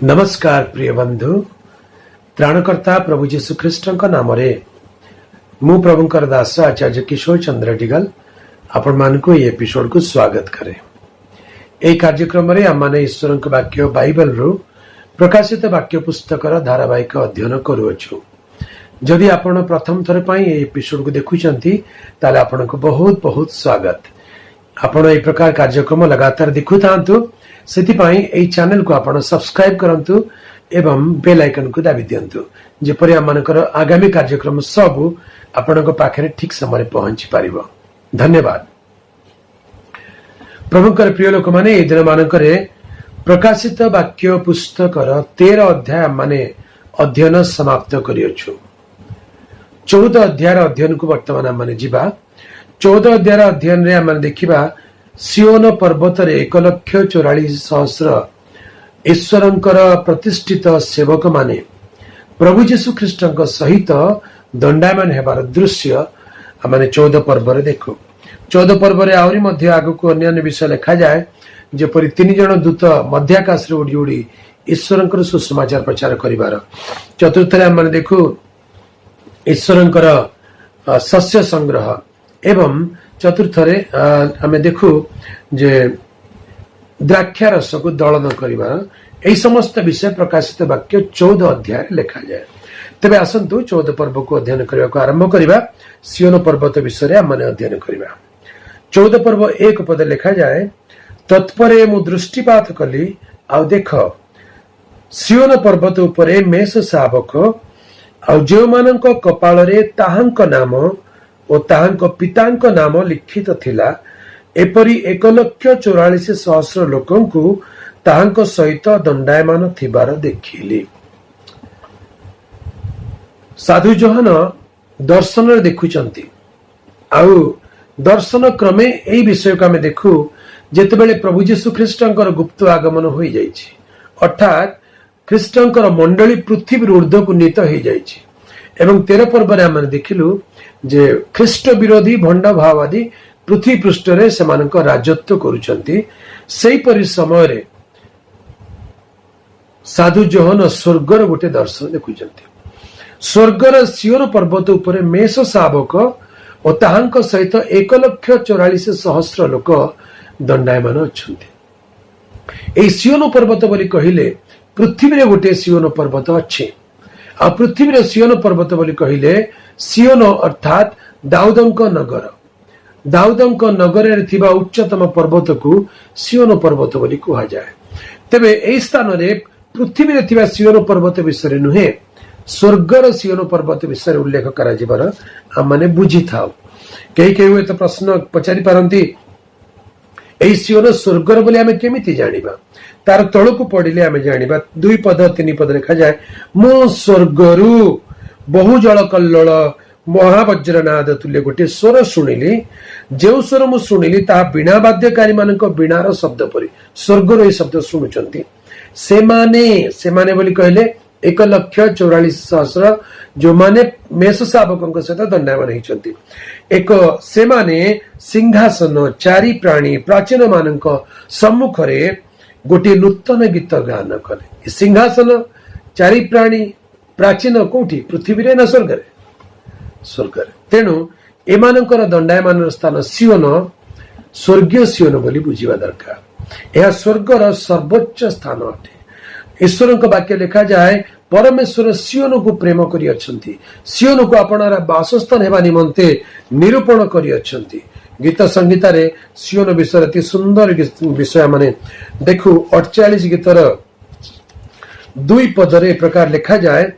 नमस्कार प्रिय बंधु त्राणकर्ता प्रभु जीशु ख्रीष्ट नाम मु प्रभुंकर दास आचार्य किशोर चंद्र डिगल आपण मानकु ये एपिसोड को स्वागत करे। এই କାର୍ଯ୍ୟକ୍ରମରେ ଆମମାନେ ଈଶ୍ୱରଙ୍କ ବାକ୍ୟ ବାଇବେଲରୁ ପ୍ରକାଶିତ ବାକ୍ୟ ପୁସ୍ତକର ଧାରାବାହିକ ଅଧ୍ୟୟନ କରୁଅଛୁ। ଯଦି ଆପଣ ପ୍ରଥମ ଥର ପାଇଁ ଏହି ଏପିସୋଡକୁ ଦେଖୁଛନ୍ତି ତାହେଲେ ଆପଣଙ୍କୁ ବହୁତ ବହୁତ ସ୍ୱାଗତ। ଆପଣ ଏହି ପ୍ରକାର କାର୍ଯ୍ୟକ୍ରମ लगातार ଦେଖୁଥାନ୍ତୁ, ସେଥିପାଇଁ ଏହି ଚ୍ୟାନେଲକୁ ଆପଣ ସବସ୍କ୍ରାଇବ କରନ୍ତୁ ଏବଂ ବେଲ ଆଇକନକୁ ଦାବି ଦିଅନ୍ତୁ, ଯେପରି ଆମମାନଙ୍କର ଆଗାମୀ କାର୍ଯ୍ୟକ୍ରମ ସବୁ ଆପଣଙ୍କ ପାଖରେ ଠିକ ସମୟରେ ପହଞ୍ଚି ପାରିବ। ଧନ୍ୟବାଦ। प्रभुकर प्रिय लोक माने ए दिन मानकरे प्रकाशित वाक्य पुस्तकर 13 अध्याय माने अध्ययन समाप्त करियछु। 14 अध्याय अध्ययन को वर्तमान माने जीवा। 14 अध्याय अध्ययन रे माने देखिबा सियोन पर्वत रे 1,44,000 ईश्वरंकर प्रतिष्ठित सेवक माने प्रभु जीशु ख्रीष्टଙ୍କ सहित दंडायमान हेबार दृश्य माने 14 पर्व रे देखु। 14 पर्व रे आउरी मध्य आगु को अन्य विषय लिखा जाए, जेपरि 3 जन दूत मध्याकाश रे उड़ी उड़ी ईश्वरंकर सुसमाचार प्रचार करिवार। चतुर्थ रे हम देखु ईश्वरंकर शस्य संग्रह एवं चतुर्थ रे हम देखु जे द्राक्षा रस को दलन करिवार। एई समस्त विषय प्रकाशित वाक्य 14 अध्याय लिखा जाए। तेबे आसंतु 14 पर्व को अध्ययन करबा को आरंभ करिबा। सियोन पर्वत विषय रे हम अध्ययन करिबा। 14 पर्व 1 पद लिखा जाए, तत्परे मु दृष्टिपात कली आउ देख सियोन पर्वत उपरे मेष शावक आउ जो मानक कपाल रे ताहांक नाम ओ ताहांक पितांक नाम लिखित थिला, एपरी 1,44,000 लोकंकु ताहांक सहित दंडायमान थिबार देखिली। साधु जोहन दर्शन रे देखुचंती आउ दर्शन क्रमे यही विषय को आम देखु जेतेबेले प्रभु जीशु ख्रीष्टंकर गुप्त आगमन हो जाइछि, अर्थात ख्रीष्टंकर मंडली पृथ्वी ऊर्ध्व को नीत हो जाइछि। एवं 13 पर्व रे आम देखिलु जे ख्रीष्ट विरोधी भंड भाववादी पृथ्वी पृष्ठ रे सेमानक राजत्व करूचंती। सेही परि समय रे साधु जोहन स्वर्गर गोटे दर्शन देखुचंती। स्वर्गर सियोन पर्वत उपरे मेष शावक और ताहांक सहित 1,44,000 लोक दंडायमान अच्छन्ति। एई सियोन पर्वत बोली कहिले पृथ्वी रे गोटे सियोन पर्वत अछि। आ पृथ्वी रे सियोन पर्वत बोली कहिले सियोन अर्थात दाऊदंक नगर। दाऊदंक नगर रे थिबा उच्चतम पर्वत को सियोन पर्वत बोली कहा जाए। तबे एई स्थान रे पृथ्वी रे थिबा सियोन पर्वत विषय नुहे, स्वर्गर सियोन पर्वत विषय उल्लेख करा जिबार आमने बुझी थाउ। कई कई तो प्रश्न पचारि पारंती, एई सियोन स्वर्गर बोली आमे केमिति जानिबा? तार तळकु पडिले आमे जानिबा। 2 पद 3 पद लिखा जाए, मो स्वर्गरु बहु जल कल्लोळ महावज्रनाद तुल्य गोटे स्वर शुणिली, जो स्वर मु शुणिली ता बीणा वाद्यकारी मानक बीणार शब्द परि। स्वर्गर ए शब्द शुणुचंती। सेमाने बोली कहले 1,44,000 जो माने मेष शावक सहित दंडायमान होइचंती। सेमाने सिंहासन चारि प्राणी प्राचीन मानक सम्मुख रे गोटे नूतन गीत गान कले। सिंहासन चारि प्राणी प्राचीन कोठी? पृथ्वी रे ना स्वर्ग रे? स्वर्ग रे। तेणु एमानकर दंडायमान स्थान सियोन स्वर्गीय सियोन बोली बुझिबा दरकार। यह स्वर्गर सर्वोच्च स्थान अटे। ईश्वर वाक्य लिखा जाए, परमेश्वर सियोन को प्रेम करी अछंती, सियोन को अपनार वासस्थान हेबा निमंते निरूपण करी अछंती। गीत संगीता रे सियोन विषय अति सुंदर विषय माने देखु। 48 गीतर 2 पद रे प्रकार लिखा जाए,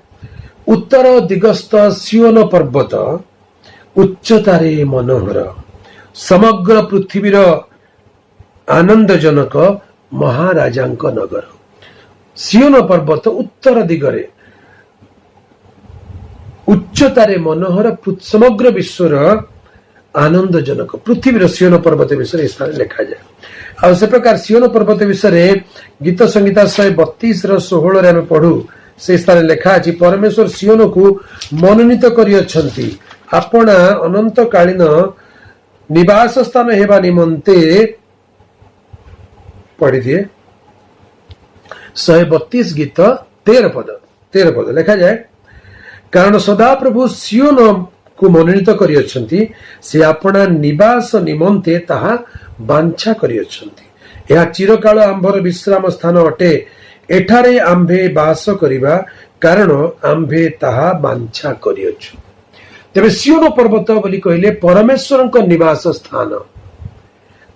उत्तर दिगस्त सियोन पर्वत उच्चतारे मनोहर, समग्र पृथ्वीर आनंदजनक महाराजांक नगर। सियोन पर्वत उत्तर दिगरे उच्चतारे मनोहर, समग्र विश्वर आनंदजनक पृथ्वीर सियोन पर्वत विषय स्थान लिखा जाए। आ से प्रकार सियोन पर्वत विषय गीत संगीता 132:16 रे हम पढ़ू। से स्थान लिखा अछि, परमेश्वर सियोन को मनोनीत करि अछंती, आपना अनंत कालीन निवास स्थान हेबा निमंते पढ़ी दिए। 132 गीत 13 पद लिखा जाए, कारण सदाप्रभु सियोन को मनोनीत करियछंती, से अपना निवास निमंते ताहा बांछा करियछंती। यह चिरकाल आंभर विश्राम स्थान अटे, एठारे आंभे बास करिबा, कारण आंभे ताहा बांछा करियछु। तेबे सियोन पर्वत बोली कहले परमेश्वरଙ୍କ निवास स्थान,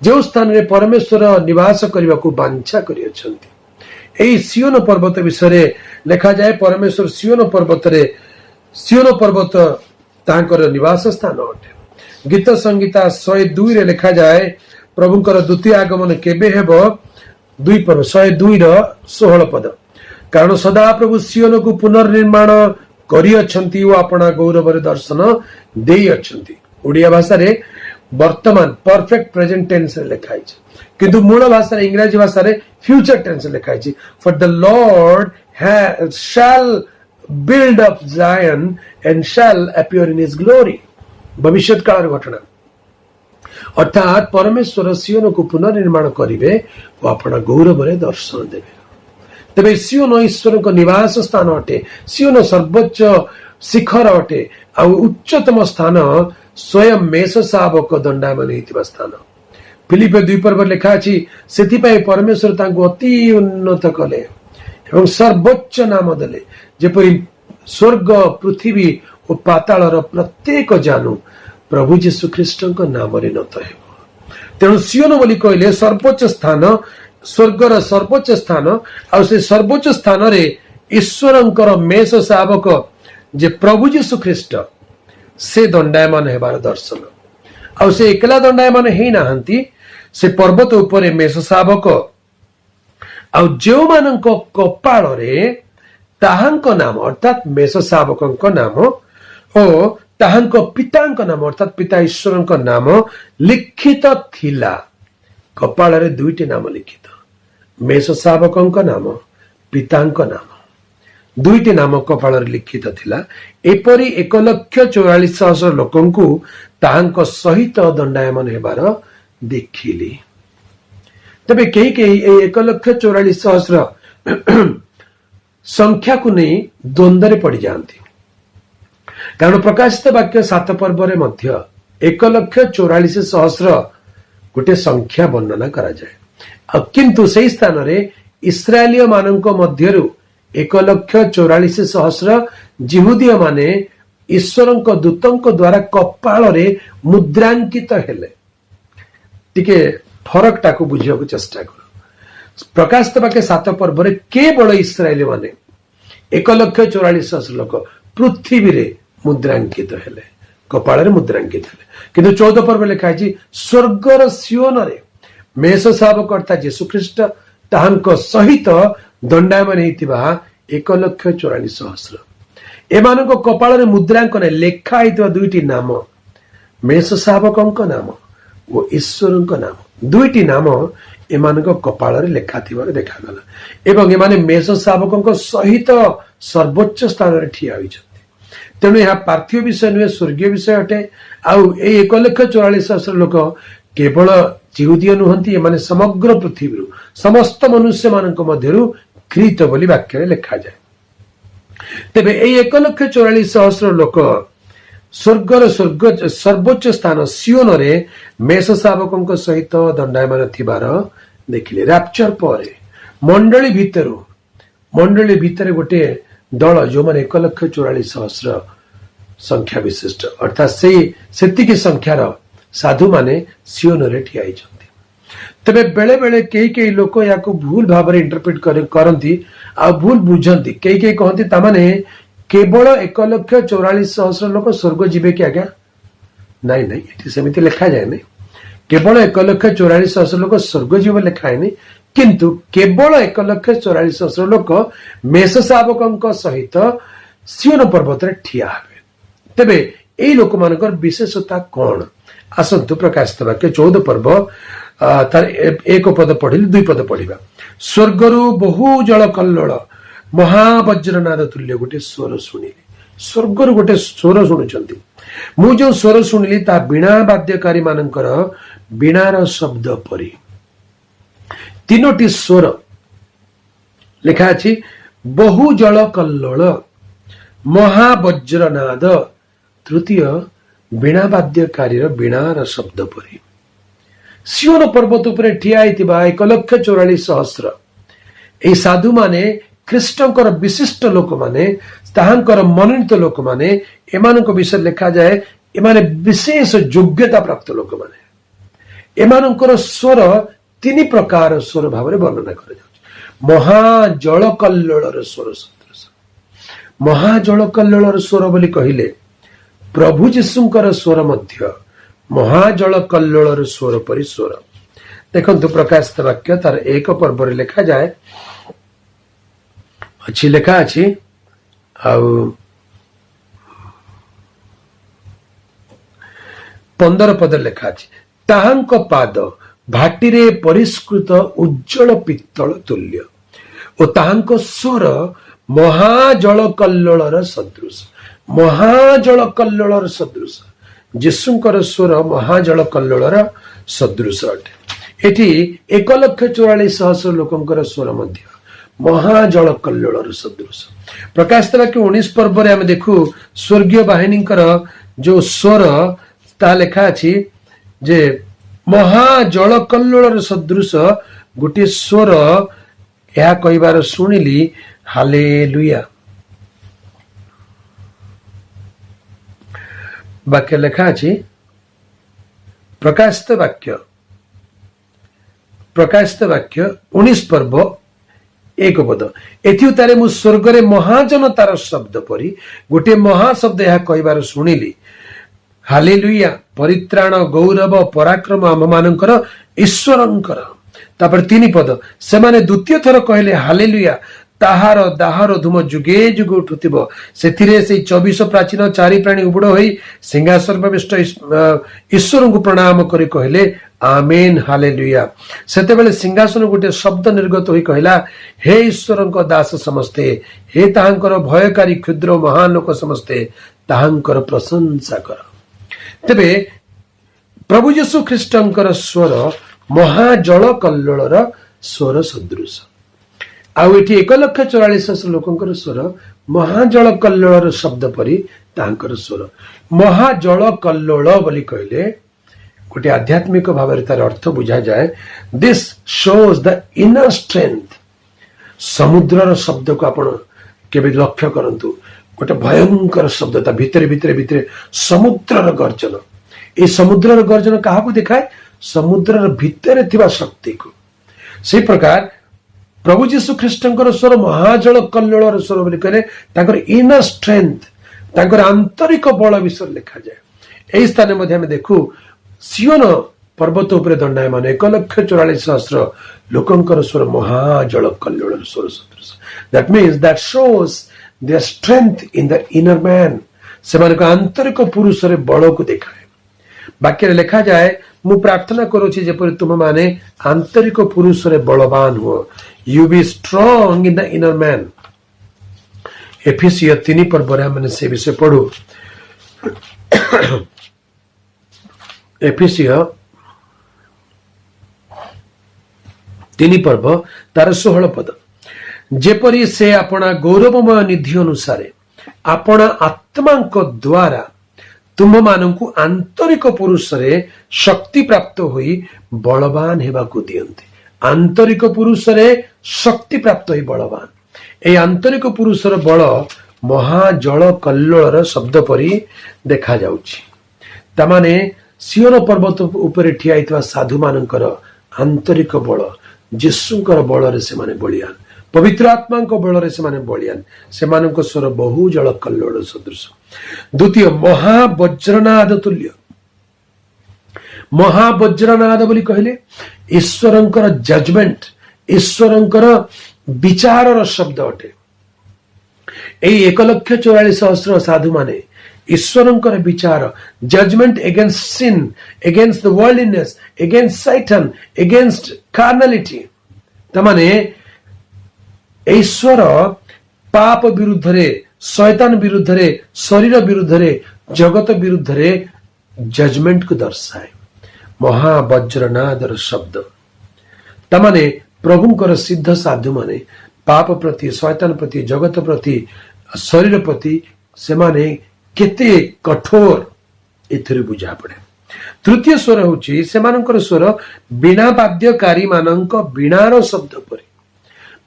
जो स्थान रे परमेश्वर निवास करने को बांछा करियछंती। एई सियोन पर्वत विषय लिखा जाए, परमेश्वर सियोन पर्वत तांकर निवास स्थान अटे। गीत संगीता 102 रे लिखा जाए, प्रभुंकर द्वितीय आगमन केबे हेबो, 2 पर्व 102 रो 16 पद, कारण सदा प्रभु सियोन को पुनर्निर्माण करियछंती ओ अपना गौरव दर्शन देई अछंती। ओडिया भाषा रे वर्तमान परफेक्ट प्रेजेंट टेंस लिखा है, किंतु मूल भाषा इंग्रजी भाषा फ्यूचर टेंस लिखा है। For the Lord shall build up Zion and shall appear in his glory, भविष्य काल घटना। अर्थात परमेश्वर सियोन को पुनर्निर्माण करिवे और अपना गौरव दर्शन देवे। तेबे सियोन ईश्वर को निवास स्थान अटे, सियोन सर्वोच्च शिखर अटे, आ उच्चतम स्थान स्वयं मेष शावक दंडायमान होइतिबा स्थान। फिलिपे 2 पर्व लिखा अछि, सेथिपाई परमेश्वर तांको अति उन्नत कले एवं सर्वोच्च नाम देले, जेपरि स्वर्ग पृथ्वी और पातालर प्रत्येक जानू प्रभु जीशु ख्रीष्टଙ୍କ नामरे नत हेबो। तेणु सियोन बोली कहले सर्वोच्च स्थान, स्वर्गर सर्वोच्च स्थान, आ से सर्वोच्च स्थान रे ईश्वरଙ୍କର मेष शावक जे प्रभु जीशु ख्रीष्ट से दंडायमान हेबार दर्शन। आ से एकला दंडायमान हेई नाहंती, से पर्वत उपरे मेष शावक आ जो मानक कपाल रे ताहांक नाम अर्थात मेष शावकଙ୍କ नाम ओ ताहांक पितांक नाम अर्थात पिता ईश्वरଙ୍କ नाम लिखित थिला। कपाल रे 2टी नाम लिखित, मेष शावकଙ୍କ नाम, पितांक नाम, 2टी नाम कपाल रे लिखित थिला। एपरी 1,44,000 लोकंकु ताहांक सहित दंडायमान हेबार देखिली। तबे कई 1,44,000 संख्या को नहीं द्वंद्व पड़ जाती, कारण प्रकाशित वाक्य 7 पर्व रे मध्य 1,44,000 गोटे संख्या वर्णना करा जाए, किंतु से स्थान रे इस्राएलिय मानक मध्यरु 1,44,000 जिहुदीय माने ईश्वरଙ୍କ दूतଙ୍କ द्वारा कपाल रे मुद्रांकित हेले। टिके फरक टाको बुझिया को चेष्टा करो। प्रकाशित वाक्य 7 पर्व रे केवल इस्राएली माने 1,44,000 लोक पृथ्वी रे मुद्रांकित हेले, कपाल रे मुद्रांकित हेले। किंतु 14 पर्व लिखा है स्वर्गर सियोन रे मेष शावक अर्थात यीशु ख्रीष्ट ताहांक सहित दंडायमान हेतिबा 1,44,000 एमानक कपाल रे मुद्रांकन लेखा हेतिबा 2टी नाम, मेष शावकଙ୍କ नाम और ईश्वरଙ୍କ नाम, 2टी नाम एमानक कपाल रे लेखा थिबार देखागला। एवं एमाने मेष शावकଙ୍କ सहित सर्वोच्च स्थान रे ठिया होइछथि। तेणु यह पार्थिव विषय नुहे, स्वर्गीय विषय अटे। आउ 1,44,000 लोक केवल जिहुदीय नुहंती, एमाने समग्र पृथ्वी समस्त मनुष्य मानक मध्यरु कृत बोली वाक्य लिखा जाए। तेबे 1,44,000 लोक स्वर्गर सर्वोच्च स्थान सियोन रे मेष शावकଙ୍କ सहित दंडायमान थिबार देखिले। रैप्चर परे मंडली भितर गोटे दल जो माने 1,44,000 संख्या विशिष्ट अर्थात सेतिकी संख्यार साधु माने सियोन रे ठिया होइछन्ति। तबे बेले बेले कई लोक याको भूल भाव रे इंटरप्रेट करंती आ भूल बुझंती। कई कहंती ता माने केवल 1,44,000 लोक स्वर्ग जीवे कि आज्ञा? नहीं, एठी सेमिति लिखा जाए नहीं। केवल 1,44,000 लोक स्वर्ग जीव लिखा है नहीं, किंतु केवल 1,44,000 लोक मेष शावकଙ୍କ सहित सियोन पर्वत रे ठिया हेबे। तेबे एई लोक मानकर विशेषता कोन? आसंतु प्रकाशित वाक्य 14 पर्व तार 1 पद पढ़िले 2 पद पढ़िबा। स्वर्गरु बहु जल कल्लोळ महावज्रनाद तुल्य गोटे स्वर शुणिली। स्वर्गरु गोटे स्वर शुणुचंती। मु जो स्वर शुणिली ता बीणा वाद्यकारी मानकर बीणार शब्द परी। 3टी स्वर ଲେଖା ଅଛି ବହୁ ଜଳ କଲ୍ଲୋଳ ମହାବଜ୍ରନାଦ ତୃତୀୟ ବୀଣା ବାଦ୍ୟକାରୀର ବୀଣାର ଶବ୍ଦ ପରି। ସିଓନ ପର୍ବତ ଉପରେ ଠିଆ ହେଇଥିବା 1,44,000 ଏହି ସାଧୁମାନେ ଖ୍ରୀଷ୍ଟଙ୍କର ବିଶିଷ୍ଟ ଲୋକମାନେ, ତାହାଙ୍କର ମନୋନୀତ ଲୋକମାନେ, ଏମାନଙ୍କ ବିଷୟରେ ଲେଖାଯାଏ ଏମାନେ ବିଶେଷ ଯୋଗ୍ୟତା ପ୍ରାପ୍ତ ଲୋକମାନେ। ଏମାନଙ୍କର ସ୍ୱର 3 ପ୍ରକାର ସ୍ୱର ଭାବରେ ବର୍ଣ୍ଣନା କରାଯାଉଛି। ମହାଜଳ କଲ୍ଲୋଳର ସ୍ୱର ସଦୃଶ। ମହାଜଳ କଲ୍ଲୋଳର ସ୍ୱର ବୋଲି କହିଲେ ପ୍ରଭୁ ଯୀଶୁଙ୍କର ସ୍ୱର ମଧ୍ୟ ମହାଜଳ କଲ୍ଲୋଳର ସ୍ୱର ପରି ସ୍ୱର। ଦେଖନ୍ତୁ ପ୍ରକାଶିତ ବାକ୍ୟ ତାର 1 ପର୍ବରେ ଲେଖାଯାଏ ଲେଖା ଅଛି ଆଉ 15 ପଦରେ ଲେଖା ଅଛି ତାହାଙ୍କ ପାଦ ଭାଟିରେ ପରିଷ୍କୃତ ଉଜ୍ଜଳ ପିତ୍ତଳ ତୁଲ୍ୟ ଓ ତାହାଙ୍କ ସ୍ୱର ମହାଜଳ କଲ୍ଲୋଳର ସଦୃଶ। ମହାଜଳ କଲ୍ଲୋଳର ସଦୃଶ। ଯୀଶୁଙ୍କର ସ୍ୱର ମହାଜଳ କଲ୍ଲୋଳର ସଦୃଶ ଅଟେ। ଏଠି 1,44,000 ଲୋକଙ୍କର ସ୍ୱର ମଧ୍ୟ ମହାଜଳ କଲ୍ଲୋଳର ସଦୃଶ। ପ୍ରକାଶିତ ବାକ୍ୟ 19 ପର୍ବରେ ଆମେ ଦେଖୁ ସ୍ୱର୍ଗୀୟ ବାହିନୀଙ୍କର ଯୋଉ ସ୍ୱର ତାହା ଲେଖା ଅଛି ଯେ ମହାଜଳ କଲ୍ଲୋଳର ସଦୃଶ ଗୋଟିଏ ସ୍ୱର ଏହା କହିବାର ଶୁଣିଲି ହାଲେଲୁୟା। ବାକ୍ୟ ଲେଖା ଅଛି ପ୍ରକାଶିତ ବାକ୍ୟ 19 ପର୍ବ 1 ପଦ ଏଥିଉତାରେ ମୁଁ ସ୍ୱର୍ଗରେ ମହାଜନତାର ଶବ୍ଦ ପରି ଗୋଟିଏ ମହାଶବ୍ଦ ଏହା କହିବାର ଶୁଣିଲି ହାଲେଲୁୟା। ପରିତ୍ରାଣ ଗୌରବ ପରାକ୍ରମ ଆମମାନଙ୍କର ଈଶ୍ୱରଙ୍କର। ତାପରେ 3 ପଦ ସେମାନେ ଦ୍ୱିତୀୟ ଥର କହିଲେ ହାଲେଲୁୟା। ତାହାର ଦାହର ଧୂମ ଯୁଗେ ଯୁଗ ଉଠୁଥିବ। ସେଥିରେ ସେଇ 24 ପ୍ରାଚୀନ 4 ପ୍ରାଣୀ ଉବୁଡ ହୋଇ ସିଂହାସନ ପ୍ରବିଷ୍ଟ ଈଶ୍ୱରଙ୍କୁ ପ୍ରଣାମ କରି କହିଲେ ଆମେନ ହାଲେଲୁୟା। ସେତେବେଳେ ସିଂହାସନ ଗୋଟିଏ ଶବ୍ଦ ନିର୍ଗତ ହୋଇ କହିଲା ହେ ଈଶ୍ୱରଙ୍କ ଦାସ ସମସ୍ତେ, ହେ ତାହାଙ୍କର ଭୟକାରୀ କ୍ଷୁଦ୍ର ମହାନ ଲୋକ ସମସ୍ତେ ତାହାଙ୍କର ପ୍ରଶଂସା କର। ତେବେ ପ୍ରଭୁ ଯୀଶୁ ଖ୍ରୀଷ୍ଟଙ୍କର ସ୍ୱର ମହାଜଳ କଲ୍ଲୋଳର ସ୍ୱର ସଦୃଶ। ଆଉ ଏଠି 1,44,000 ଲୋକଙ୍କର ସ୍ୱର ମହାଜଳ କଲ୍ଲୋଳର ଶବ୍ଦ ପରି ତାଙ୍କର ସ୍ୱର। ମହାଜଳ କଲ୍ଲୋଳ ବୋଲି କହିଲେ ଗୋଟେ ଆଧ୍ୟାତ୍ମିକ ଭାବରେ ତାର ଅର୍ଥ ବୁଝାଯାଏ ଦିସ୍ ଶୋଜ୍ ଦ ଇନର ଷ୍ଟ୍ରେଂଥ। ସମୁଦ୍ରର ଶବ୍ଦକୁ ଆପଣ କେବେ ଲକ୍ଷ୍ୟ କରନ୍ତୁ, ଗୋଟେ ଭୟଙ୍କର ଶବ୍ଦ, ତା ଭିତରେ ଭିତରେ ଭିତରେ ସମୁଦ୍ରର ଗର୍ଜନ। এই ସମୁଦ୍ରର ଗର୍ଜନ କାହାକୁ ଦେଖାଏ? ସମୁଦ୍ରର ଭିତରେ ଥିବା ଶକ୍ତିକୁ। ସେଇ ପ୍ରକାର ପ୍ରଭୁ ଯୀଶୁ ଖ୍ରୀଷ୍ଟଙ୍କର ସ୍ୱର ମହାଜଳ କଲ୍ଲୋଳର ସ୍ୱର ବୋଲି କହିଲେ ତାଙ୍କର ଇନର ଷ୍ଟ୍ରେଂଥ, ତାଙ୍କର ଆନ୍ତରିକ ବଳ ବିଷୟରେ ଲେଖାଯାଏ। ଏହି ସ୍ଥାନରେ ମଧ୍ୟ ଆମେ ଦେଖୁ ସିଓନ ପର୍ବତ ଉପରେ ଦଣ୍ଡାୟମାନ 1,44,000 ଲୋକଙ୍କର ସ୍ୱର ମହାଜଳ କଲ୍ଲୋଳର ସ୍ୱର ସଦୃଶ। That means that shows their strength in the inner man। ସେମାନଙ୍କ ଆନ୍ତରିକ ପୁରୁଷରେ ବଳକୁ ଦେଖାଏ। ବାକ୍ୟରେ ଲେଖାଯାଏ ମୁଁ ପ୍ରାର୍ଥନା କରୁଛି ଯେପରି ତୁମମାନେ ଆନ୍ତରିକ ପୁରୁଷରେ ବଳବାନ ହୁଅ। You be strong in the inner man। ଏଫେସୀୟ 3 ପର୍ବରେ ଆମେ ସେ ବିଷୟ ପଢୁ। ଏଫେସୀୟ 3 ପର୍ବ ତାର 16 ପଦ ଯେପରି ସେ ଆପଣା ଗୌରବମୟ ନିଧି ଅନୁସାରେ ଆପଣା ଆତ୍ମାଙ୍କ ଦ୍ୱାରା ତୁମମାନଙ୍କୁ ଆନ୍ତରିକ ପୁରୁଷରେ ଶକ୍ତି ପ୍ରାପ୍ତ ହୋଇ ବଳବାନ ହେବାକୁ ଦିଅନ୍ତି। ଆନ୍ତରିକ ପୁରୁଷରେ ଶକ୍ତି ପ୍ରାପ୍ତ ହୋଇ ବଳବାନ। ଏହି ଆନ୍ତରିକ ପୁରୁଷର ବଳ ମହାଜଳ କଲ୍ଲୋଳର ଶବ୍ଦ ପରି ଦେଖାଯାଉଛି। ତାମାନେ ସିଓନ ପର୍ବତ ଉପରେ ଠିଆ ହେଇଥିବା ସାଧୁମାନଙ୍କର ଆନ୍ତରିକ ବଳ, ଯୀଶୁଙ୍କର ବଳରେ ସେମାନେ ବଳିୟାନ, ପବିତ୍ର ଆତ୍ମାଙ୍କ ବଳରେ ସେମାନେ ବଳିୟାନ। ସେମାନଙ୍କ ସ୍ୱର ବହୁ ଜଳ କଲ୍ଲୋଳ ସଦୃଶ। ଦ୍ୱିତୀୟ ମହାବଜ୍ରନାଦ ତୁଲ୍ୟ। ମହାବଜ୍ରନାଦ ବୋଲି କହିଲେ ଈଶ୍ୱରଙ୍କର ଜଜମେଣ୍ଟ, ଈଶ୍ୱରଙ୍କର ବିଚାରର ଶବ୍ଦ ଅଟେ। ଏହି 1,44,000 ସାଧୁମାନେ ଈଶ୍ୱରଙ୍କର ବିଚାର, ଜଜମେଣ୍ଟ ଏଗେନ୍ଷ୍ଟ ସିନ୍, ଏଗେନ୍ଷ୍ଟ ଦ ୱାର୍ଲ୍ଡଲିନେସ୍, ଏଗେନ୍ଷ୍ଟ ସାଇଟାନ, ଏଗେନ୍ଷ୍ଟ କାର୍ନାଲିଟି। ତାମାନେ ଏହି ସ୍ୱର ପାପ ବିରୁଦ୍ଧରେ, ଶୈତାନ ବିରୁଦ୍ଧରେ, ଶରୀର ବିରୁଦ୍ଧରେ, ଜଗତ ବିରୁଦ୍ଧରେ ଜଜମେଣ୍ଟକୁ ଦର୍ଶାଏ। ମହାବଜ୍ରନାଦର ଶବ୍ଦ। ତାମାନେ ପ୍ରଭୁଙ୍କର ସିଦ୍ଧ ସାଧୁମାନେ पाप प्रति शैतान प्रति जगत प्रति शरीर प्रति सेमाने केते कठोर एथिरे बुझा पड़े। तृतीय स्वर होची सेमानकर स्वर बीणा वाद्यकारी मानक बीणार शब्द परि।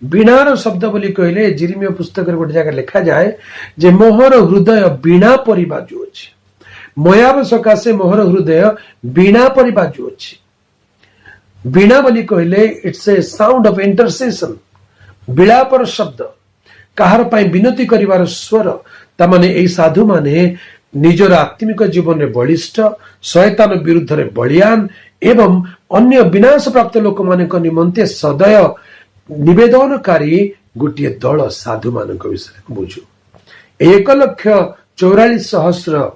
बीणार शब्द बोली कहले जिरिमिया पुस्तक रे गोटे जगह लिखा जाए जे मोहर हृदय बीणा परि बाजुअछि। मोयाब सकाशे मोहर हृदय बीणा परि बाजुअछि। बीणा बोली कहले it's a sound of intercession, बिलापर शब्द, काहार पाई विनती करिवार स्वर। तामाने एई साधु माने निजर आत्मिक जीवन में बलिष्ठ, शैतान विरुद्ध रे बलियान एवं अन्य विनाश प्राप्त लोक मानक निमंते सदय निवेदनकारी गोटे दल साधु मान विषय बुझु। 1,44,000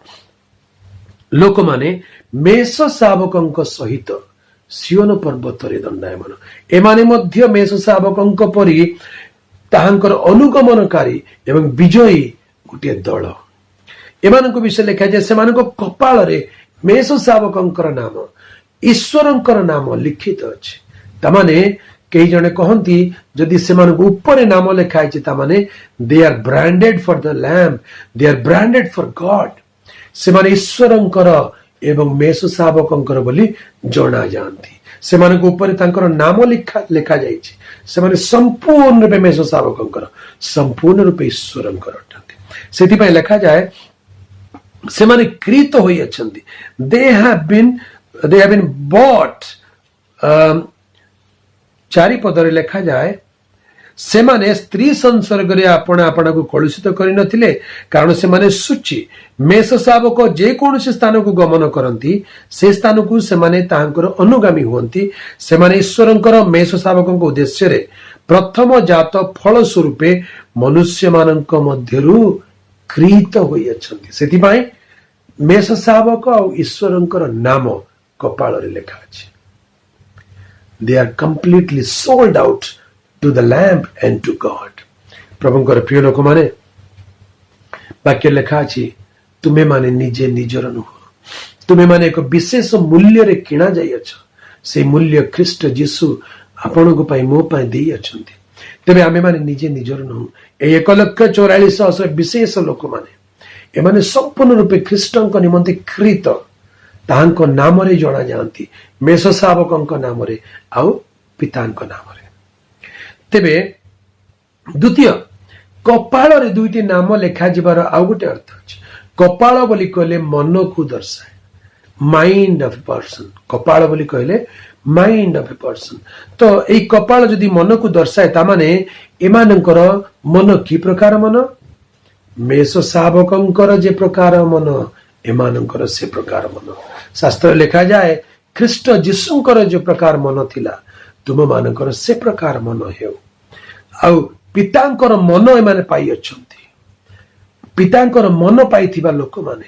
लोक माने मेष शावक सहित सियोन पर्वत रे दंडायमान। एमाने मध्य मेष शावक परी ताहांकर अनुगमनकारी एवं विजयी गोटे दल। एमानक विषय लिखा जाए सेमानक कपाल रे मेष शावकंकर नाम ईश्वरंकर नाम लिखित अछि। तामाने कई जने कहती जदि सेमानक ऊपर नाम लिखा है तामाने they are branded for the lamb, they are branded for God. सेमाने ईश्वरंकर एवं मेष शावकंकर बोली जणा जानती। सेमानक ऊपर तांकर नाम लिखा जाइछि। सेमाने संपूर्ण रूपे मेष शावकंकर, संपूर्ण रूपे ईश्वरंकर अटंती। सेति पय लिखा जाए सेमाने कृत होई अछंती। They have been bought. चारि पदरे लिखा जाए सेमाने स्त्री संसर्ग रे आपण आपण को कलुषित करि नथिले, कारण सेमाने सुचि। मेष शावक जे कोनोसी स्थान को गमन करंती से स्थान को सेमाने तांकर अनुगामी हुंती। सेमाने ईश्वरंकर मेष शावकक उद्देश्य रे प्रथम जात फल स्वरूपे मनुष्य मानक मध्यरु कृत होई अछंती। सेति पय मेष शावक और ईश्वरंकर नाम कपाल रे लिखा अछि। They are completely sold out to the Lamb and to God. प्रभुंकर प्रिय लोक माने वाक्य लिखा अछि तुमे माने निजे निजर नुह, तुमे माने एक विशेष मूल्य रे किणा जाई अछ। से मूल्य ख्रीष्ट जीसु आपण को पाई मो पाई देई अछंती। तबे आमे माने निजे निजर नुह। ए 1,44,000 विशेष लोक माने एमाने संपूर्ण रूपे ख्रीष्टंक निमंते कृत ताहांको नाम रे जणा जानती। मेष शावकंक नाम रे आउ पितांक नाम रे। तेबे द्वितीय कपाल रे दुईटी नाम लेखा जिबार आउ गोटे अर्थ अछि। कपाल बोली कहले मन को दर्शाए, माइंड ऑफ ए पर्सन। कपाल बोली कहले माइंड ऑफ ए पर्सन। तो एई कपाल जदि मन को दर्शाए ता माने एमानकर मन की प्रकार मन? मेष शावकंकर जे प्रकार मन एमानकर से प्रकार मन। शास्त्र लिखा जाए ख्रीष्ट जीशुंकर जो प्रकार मन थिला तुम मानकर से प्रकार मन हेउ। आउ पितांकर मन एमाने पाई अछंती। पितांकर मन पाइथिबा लोक माने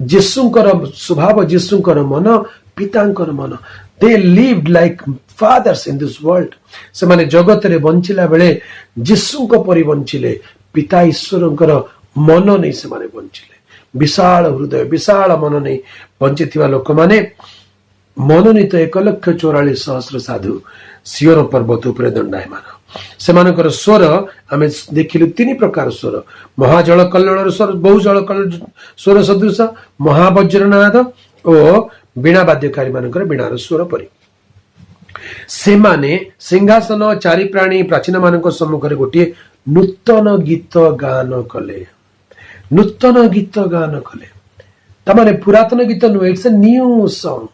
जीशुंकर स्वभाव, जीशुंकर मन, पितांकर मन। They lived like fathers in this world. से माने जगत रे बंचिला बेले जीशुंक परि बंचिले। पिता ईश्वरंकर मन नै से माने बंचिले। विशाल हृदय, विशाल मन नहीं बंची लोक माने मनोनीत 1,44,000 साधु सियोन पर्वत उपरे दंडायमान। सेमानकर स्वर आमे देखिलु 3 प्रकार स्वर। महाजल कल्लोळर स्वर, बहुजल स्वर सदृश, महावज्रनाद और बीणा वाद्यकारी मानकर बीणार स्वर परि। सेमाने सिंहासन चारि प्राणी प्राचीन मानक सम्मुख रे गोटे नूतन गीत गान कले। नूतन गीत गान कले तमाने पुरातन गीत नुहे, इट्स ए न्यू सॉन्ग।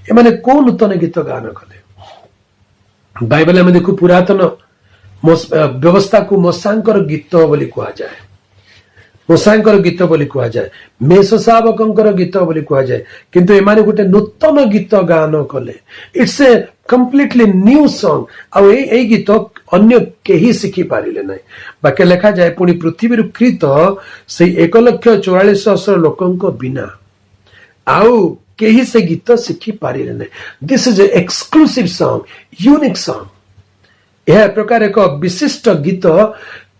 एमाने को नूतन गीत गान कले? बाइबल में देखु पुरातन व्यवस्था को मशांकर गीत बोली कहा जाए, मशांकर गीत बोली कहा जाए, मेष शावकंकर गीत बोली कहा जाए। किंतु एमाने गोटे नूतन गीत गान कले। It's a completely new song. आ ए गीत अन्य केही शिखी पारिले नहीं। बाकी लिखा जाए पुणी पृथ्वी कृत से 1,44,000 लोकंक बिना आउ केही से गीत शिखी पारिले नहीं। This is a exclusive song, unique song. यह प्रकार एक विशिष्ट गीत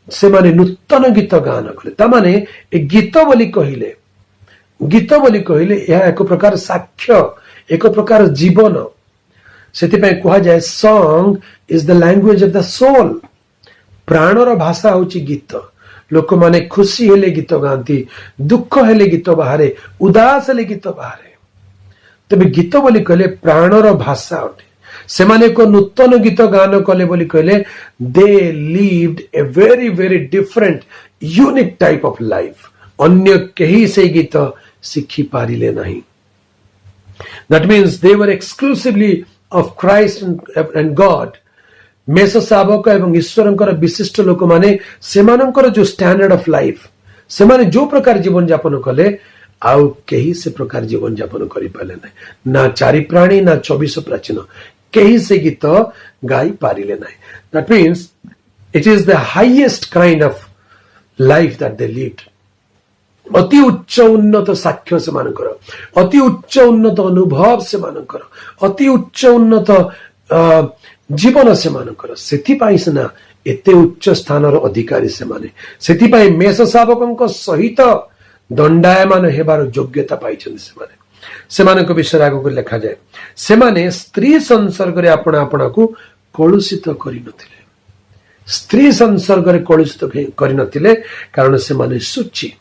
से माने नूतन गीत गान कले। तामाने ए गीत बोली कहिले, गीत बोली कहिले यह एक प्रकार साक्ष्य, एक प्रकार जीवन। सेति पे कहा जाए song is the language of the soul. प्राणर भाषा होची गीत। लोक माने खुशी हेले गीत गांती, दुख हेले गीत बाहरे, उदास हेले गीत बाहरे। तबे गीत बोली कहले प्राणर भाषा अटे। सेमाने को नूतन गीत गान कले बोली कहले they lived a very very different unique type of life. अन्य केही से गीत शिखी पारिले नहीं। That means they were exclusively of Christ and God। मेष शावक एवं ईश्वरंकर विशिष्ट लोक माने सेमानंकर जो स्टैंडर्ड ऑफ लाइफ, सेमाने जो प्रकार जीवन यापन कले आउ केही से प्रकार जीवन यापन करि पाले नहीं। ना चारि प्राणी ना 24 प्राचीन केही से गीत गाई पारिले नहीं। That means it is the highest kind of life that they lived। अति उच्च उन्नत साक्ष्य से मानकर, अति उच्च उन्नत अनुभव से मानकर, अति उच्च उन्नत जीवन से मानकर। सेथिपाई सिना एते उच्च स्थानर अधिकारी से माने, सेथिपाई मेष शावकଙ୍କ सहित दंडायमान हेबार योग्यता पाइछन सेमाने। सेमानଙ୍କ विषय आगु लेखा जाए, सेमाने स्त्री संसर्ग रे आपण आपणाकू कलुषित करि नथिले। स्त्री संसर्ग रे कलुषित करि नथिले कारण सेमाने सुचि।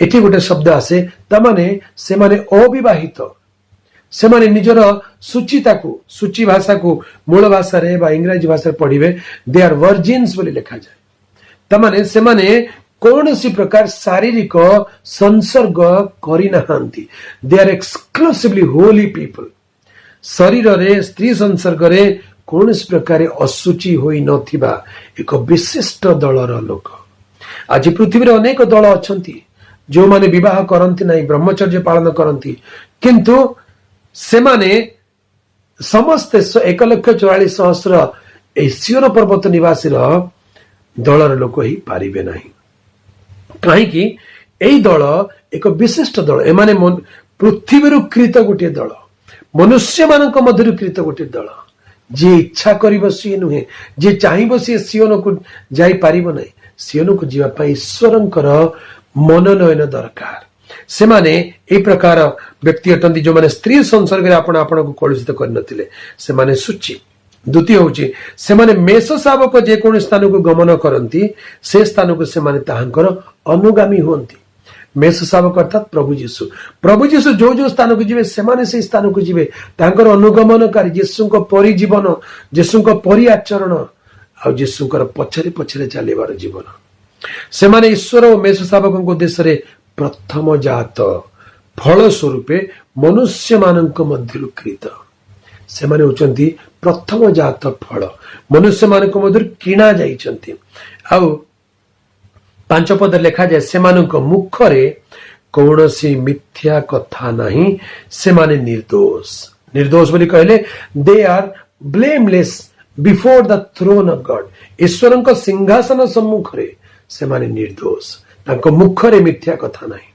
एठी गोटे शब्द आसे तमाने सेमाने अविवाहित, सेमाने निजर सुचिता को, सुचि भाषा को मूल भाषा रे बा इंग्रजी भाषा पढ़िबे दे आर वर्जिन्स बोली लिखा जाए। तमाने सेमाने कौनसी प्रकार शारीरिक संसर्ग करि नहांती। They are exclusively holy people. शरीर रे स्त्री संसर्ग रे कौनसी प्रकार असुचि होई नथिबा एक विशिष्ट दलर लोक। आज पृथ्वी रे अनेक दल अछंती जो माने विवाह करंती नहीं, ब्रह्मचर्य पालन करंती, किंतु सेमाने समस्ते 1,44,000 सियोन पर्वत निवासी दलर लोक ही पारिबे नहीं। कहीं एई दल एक विशिष्ट दल। एमाने पृथ्वी कृत गोटे दल, मनुष्य मानक मध्य कृत गोटे दल। जे इच्छा करिबो सी नुहे, जे चाहिबो सी सियोन को जाई पारिबो नहीं। सियोन को जीवा पई ईश्वरंकर मनोनयन दरकार। सेमाने ए प्रकार व्यक्ति अटंती जो माने स्त्री संसर्ग रे आपण आपण को कलुषित कर नथिले, सेमाने सुचि। द्वितीय होची सेमाने मेष शावक जे कोन स्थान को गमन करंती से स्थान को सेमाने ताहांकर अनुगामी होंती। मेष शावक अर्थात प्रभु यीशु, प्रभु यीशु जो जो स्थान को जिवे सेमाने से स्थान को जिवे तांकर अनुगमनकारी, यीशु को परि जीवन, यीशु को परि आचरण आ यीशु को पछरे पछरे चलेबार जीवन। सेमाने ईश्वर और मेष शावक देश रे प्रथम जात फल स्वरूपे मनुष्य मानक मध्य कृत। सेमाने होचंती प्रथम जात फल, मनुष्य मानक मध्य किणा जाइछंती। आउ 5 पद लेखा जाए सेमानक मुखरे कौनसी मिथ्या कथा नहीं, सेमाने निर्दोष। निर्दोष बोली कहले they are blameless before the throne of God. ईश्वरंक सिंहासन सम्मुख रे सेमाने निर्दोष, तांको मुखरे मिथ्या कथा नहीं।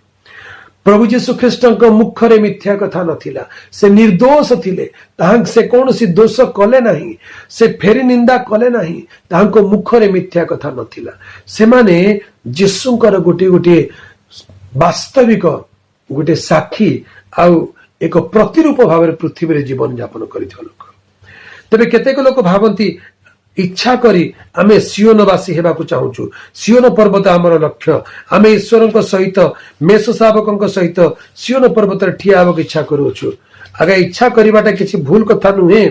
प्रभु यीशु ख्रीष्टଙ୍କ मुखरे मिथ्या कथा नथिला, से निर्दोष थिले, ताहां से कौनसी दोष कले नहीं, से फेरी निंदा कले नहीं, ताहांको मुखरे मिथ्या कथा नथिला। सेमाने यीशुଙ୍କର गोटे गोटे वास्तविक गोटे साक्षी आउ एक प्रतिरूप भाव पृथ्वी रे जीवन यापन करिथिबा लोक। तबे केतेक लोक भावंती इच्छा करी आमे सियोनवासी हेबाकू चाहूचु, सियोन पर्वत आमर लक्ष्य, आमे ईश्वरଙ୍କ सहित मेष शावकଙ୍କ सहित सियोन पर्वत रे ठिया हेबाक इच्छा करूछु। आगे इच्छा करिबाटा किछि भूल कथा नुहे,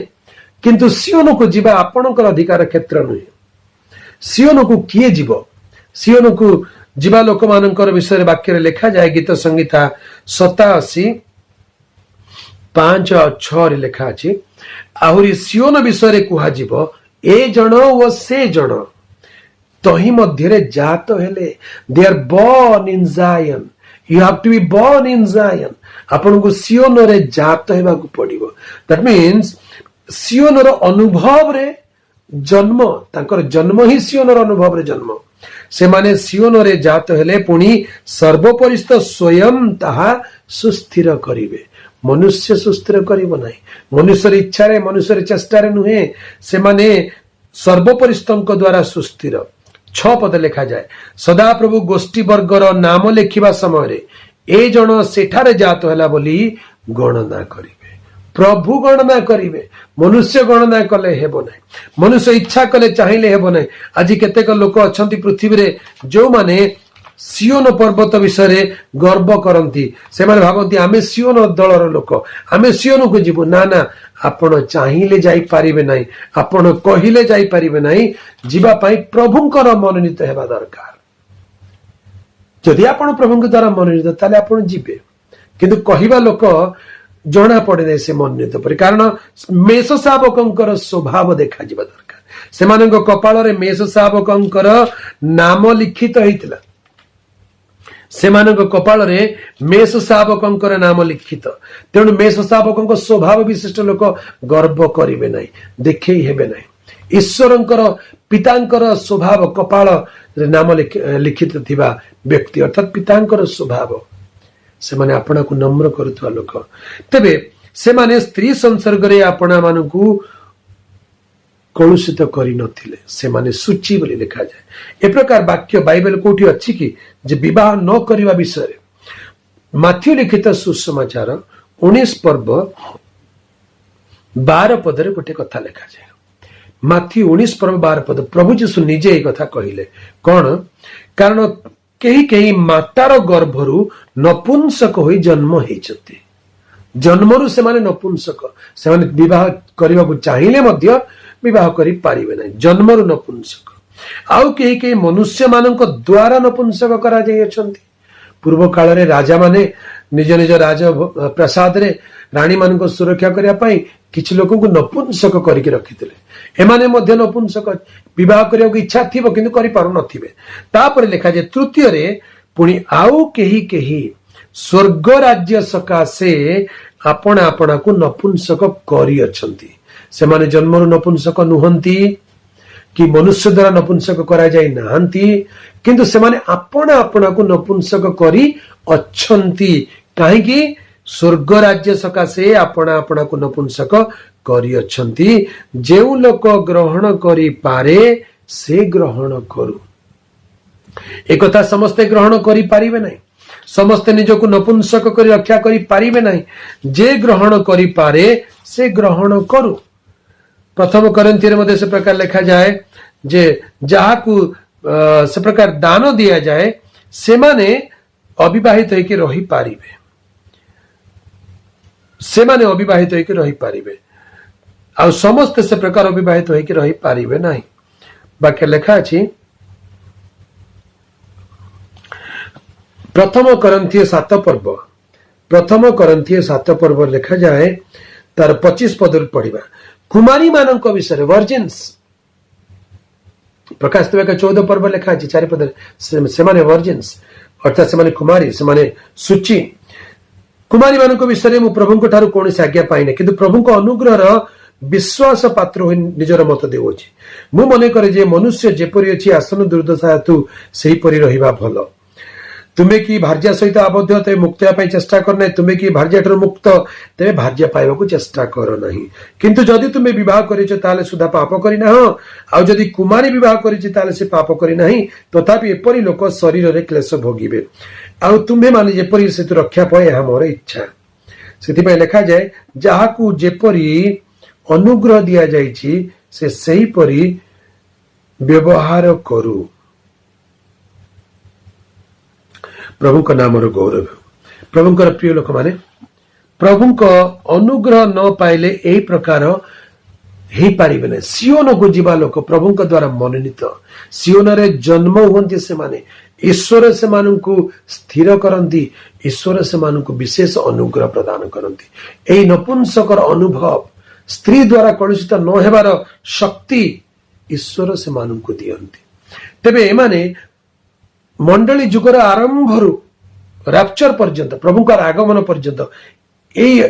किंतु सियोन को जीवा आपणकर अधिकार क्षेत्र नुहे। सियोन को किए जीव, सियोन को जीवा लोक मानकर विषय वाक्य रे लिखा जाए गीत संहिता 87 5 और 6 रे लिखा अछि। आहुरी सियोन विषय रे कुहा जीव ए जन व से जन तही मध्य जात हेले, they are born in Zion. You have to be born in Zion. आपन को सियोन रे जात हेबा को पड़िबो। दैट मीन्स सियोन रो अनुभव रे जन्म, तांकर जन्म ही सियोन रो अनुभव रे जन्म। से माने सियोन रे जात हेले पुणी सर्वोपरिस्थ स्वयं ताहा सुस्थिर करिवे। मनुष्य सुस्थिर करिबो नाही, मनुष्य इच्छा रे मनुष्य चेष्टा रे नुहे, से माने सर्वोपरिस्थଙ୍କ द्वारा सुस्थिर। 6 पद लिखा जाए सदा प्रभु गोष्ठी वर्गर नाम लेखिबा समय रे ए जन सेठारे जात होला बोली गणना करिवे। प्रभु गणना करेंगे मनुष्य गणना कले हेब ना मनुष्य इच्छा कले चाहिए हेब ना आज केतेक लोक अच्छा पृथ्वी रे जो माने सियोन पर्वत विषय गर्व करती से भावती आम सियोन दलर लोक आम सियोन को जीवु ना ना आपण चाहिए जापारे ना आपण कहले जापारे ना जीवाई प्रभुंकर मनोनीत हेबा दरकार जदि आपण प्रभु द्वारा मनोनीत ताले आपण जीवे किंतु कहवा लोक जना पड़े ना से मनोनीत पर कारण मेष शावकर स्वभाव देखा दरकार से कपाल मेष शावकर नाम लिखित होता सेमानक कपाल रे मेष शावकर नाम लिखित तेणु मेष शावक स्वभाव विशिष्ट लोक गर्व करेंगे ना देखे हेबे ना ईश्वरंकर पितांकर स्वभाव कपाल रे नाम लिखित थिबा व्यक्ति अर्थात पितांकर स्वभाव से माने आपना को नम्र करुवा लोक तेबे से माने स्त्री संसर्ग रे आपना मानकू कलुषित करी नथिले से माने सूची बोली लिखा जाए ए प्रकार वाक्य बाइबल कोठी अछि कि जे विवाह न करिवा विषय माथ्यू लिखित सुसमाचार 19 पर्व 12 पद रे गोटे कथा लिखा जाए माथ्यू 19 पर्व 12 पद प्रभु यीशु निजे ए कथा कहिले कोन कारण केही केही मातार गर्भरु नपुंसक होई जन्म हेचते जन्मरु से माने नपुंसक से माने विवाह करबा को चाहिए मध्य विवाह करि पारिबे नै जन्मरु नपुंसक आउ केही केही मनुष्य मानक द्वारा नपुंसक करा जाय अछंती पूर्व काल रे राजा माने निज निज राज प्रसाद रे रानी मानक सुरक्षा करिया पई किछि लोक को नपुंसक करिके रखिथिले एमाने मध्य नपुंसक विवाह करिया को इच्छा थिबो किंतु करि पारु नथिबे तापर लिखा जे तृतीय रे पुनी आउ केही केही स्वर्ग राज्य सकाशे आपना आपना को नपुंसक करि अछंती से माने जन्मरु नपुंसक नुहंती कि मनुष्य द्वारा नपुंसक करा जाय नाहंती किंतु से माने आपना आपना को नपुंसक करी अछंती काहे कि स्वर्ग राज्य सकाशे आपना आपना को नपुंसक करी अछंती जेउ लोक ग्रहण करी पारे से ग्रहण करू एक कथा समस्ते ग्रहण करी पारिबे नै समस्ते निजको नपुंसक करी रक्षा करी पारिबे नै जे ग्रहण करी पारे से ग्रहण करू प्रथम करंथियर मध्य से प्रकार लिखा जाए जे जहा को से प्रकार दान दिया जाए से माने अविवाहित होके रही पारिबे से माने अविवाहित होके रही पारिबे आ समस्त से प्रकार अविवाहित होके रही पारिबे नाही वाक्य लिखा अछि प्रथम करंथिय 7 पर्व लिखा जाए तार 25 पद पढ़िबा कुमारी मानक विषय वर्जिन्स प्रकाश देव का 14 पर्व लिखा है 4 पद से माने वर्जिन्स अर्थात से माने कुमारी से माने सूची कुमारी मानक विषय मु प्रभु को ठारू कोन से आज्ञा पाइने किंतु प्रभु को अनुग्रह विश्वास पात्र हो निजर मत देउछि मु मने करे जे मनुष्य जेपरि अछि आसन दुर्दशा हेतु सेही परि रहिबा भलो तुमे की भार्या सहित आबद्ध ते मुक्त होया चेष्टा करना तुमे की भार्या ठारू मुक्त तेरे भार्या पाइबा को चेष्टा करो नहीं किंतु जदि तुमे विवाह करिछ ताले सुधा पाप करि ना हो आ जदि कुमारी विवाह करिछ ताले से पाप करि नहीं तथापि एपरि लोक शरीर रे क्लेश भोगिबे आ तुमे माने जेपरि से तो रक्षा पाए यह मोर इच्छा सेति पय लिखा जाए जहा को जेपरि अनुग्रह दिया जाइछि से सही परि व्यवहार करू प्रभु का नाम गौरव प्रभु का प्रिय लोक माने प्रभु का अनुग्रह न पाइले यही प्रकार ही पारिबे नै सियोन को जीवा लोक प्रभु का द्वारा मनोनीत सियोन रे जन्म हुंती से माने ईश्वर से मानकु स्थिर करंती ईश्वर से मानकु विशेष अनुग्रह प्रदान करंती एही नपुंसकर अनुभव स्त्री द्वारा कलुषित न हेबार शक्ति ईश्वर से मानकु दियंती तेबे एमाने मंडली जुगर आरंभरु रैप्चर पर्यंत प्रभु का आगमन पर्यंत यही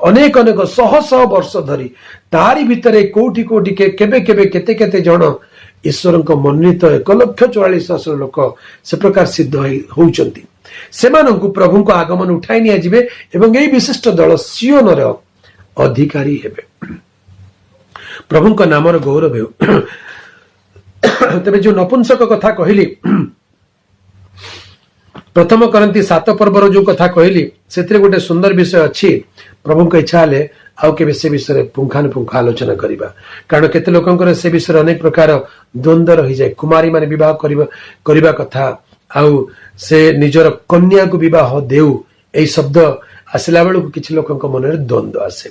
अनेक अनेक शह शह वर्ष धरी तारी भितरे कोटि कोटि के केबे केबे केते केते जण ईश्वर मनोनीत 1,44,000 लोक से प्रकार सिद्ध होउचंती सेमानंकु प्रभु को आगमन उठाई निया जिवे एवं एही विशिष्ट दल सियोन रे अधिकारी हेबे प्रभु का नाम गौरव हेउ तबे जो नपुंसक कथा कहली प्रथम करंती 7 पर्वर जो कथा कहली से गोटे सुंदर विषय अच्छी प्रभु को इच्छा हेले आउ के से विषय पुंखानुपुंख आलोचना करिबा कारण केते लोकंकर से विषय अनेक प्रकार द्वंद्व रही जाए कुमारी माने विवाह करिबा कथा आउ से निजर कन्या को विवाह देउ एई शब्द आसला बेलू किछि लोकंक मन रे द्वंद्व आसे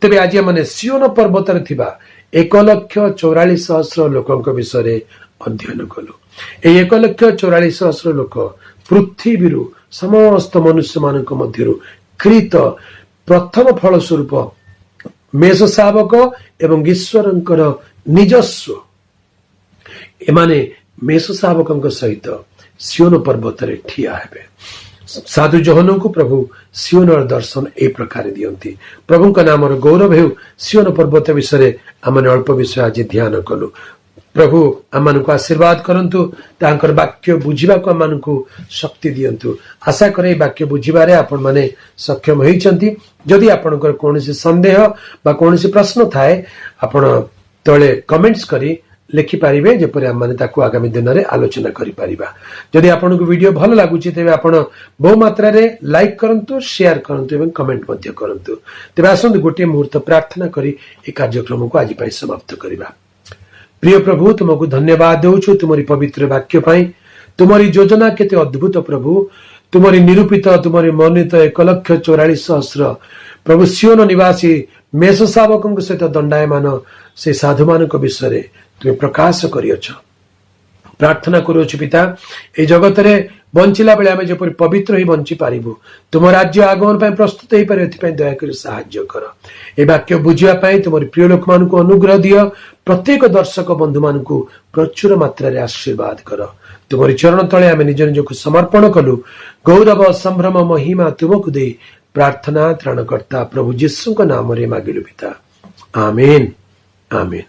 तबे आज माने सियोन पर्वत रे थिबा 1,44,000 लोकंक विषय अध्ययन कलु ए 1,44,000 लोक पृथ्वी समस्त मनुष्य मान मध्य कृत प्रथम फल स्वरूप मेष शावक एवं ईश्वरंकर निजस्व एमाने मेष शावक सहित सियोन पर्वत रे ठिया हेबे साधु जोहन को प्रभु सियोन दर्शन ए प्रकार दियंती प्रभु का नाम गौरव हेउ सियोन पर्वत विषय आमने अल्प विषय आज ध्यान कलु प्रभु आम को आशीर्वाद करंतु तांकर वाक्य बुझिबा को आम को शक्ति दियंतु आशा करे वाक्य बुझिबारे आपण माने सक्षम होइचंती जदि आपनकर कोनोसी संदेह बा कोनोसी प्रश्न थाए आपण तळे कमेंट्स करी लिखि पारिबे जेपरि आम माने ताकू आगामी दिन रे आलोचना करि पारिबा जदि आपन को वीडियो भल लागुची तेबे आपण बहु मात्रा रे लाइक करंतु शेयर करंतु एवं कमेंट मध्य करंतु तेबे आसंतु गोटे मुहूर्त प्रार्थना करी ए कार्यक्रम को आज पई समाप्त करिबा प्रिय प्रभु तुमको धन्यवाद देउछु तुमरी पवित्र वाक्य पाई तुमरी योजना केते अद्भुत प्रभु तुमरी निरूपित तुमरी मनोनीत 1,44,000 प्रभु सियोन निवासी मेष शावक सहित दंडायमान से साधु मान विषय तुम प्रकाश करियछ प्रार्थना करुछु पिता ए जगत रे बंचिला बेले आमे जेपरि पवित्र ही बंची पारिबु तुम राज्य आगमन पय प्रस्तुत हेइ पारे एथि दया करी सहाय्य कर ए वाक्य बुझिया पय तुमरी प्रिय लोक मान को अनुग्रह दियो प्रत्येक दर्शक बंधु मान को प्रचुर मात्रा रे आशीर्वाद कर तुमरी चरण तले आमे निज निज को समर्पण कलु गौरव संभ्रम महिमा तुमको दे प्रार्थना त्राणकर्ता प्रभु यीशु का नाम रे मागिलु पिता आमीन आमीन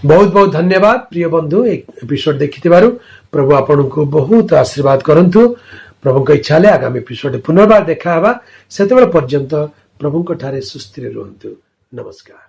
बहुत बहुत धन्यवाद प्रिय बंधु एक एपिसोड देखिथिबारु प्रभु आपन को बहुत आशीर्वाद करंतु प्रभु को इच्छा ले आगामी एपिसोड पुनर्बार देखा हवा सेतेबेले पर्यंत प्रभु को ठारे सुस्थिर रहंतु नमस्कार।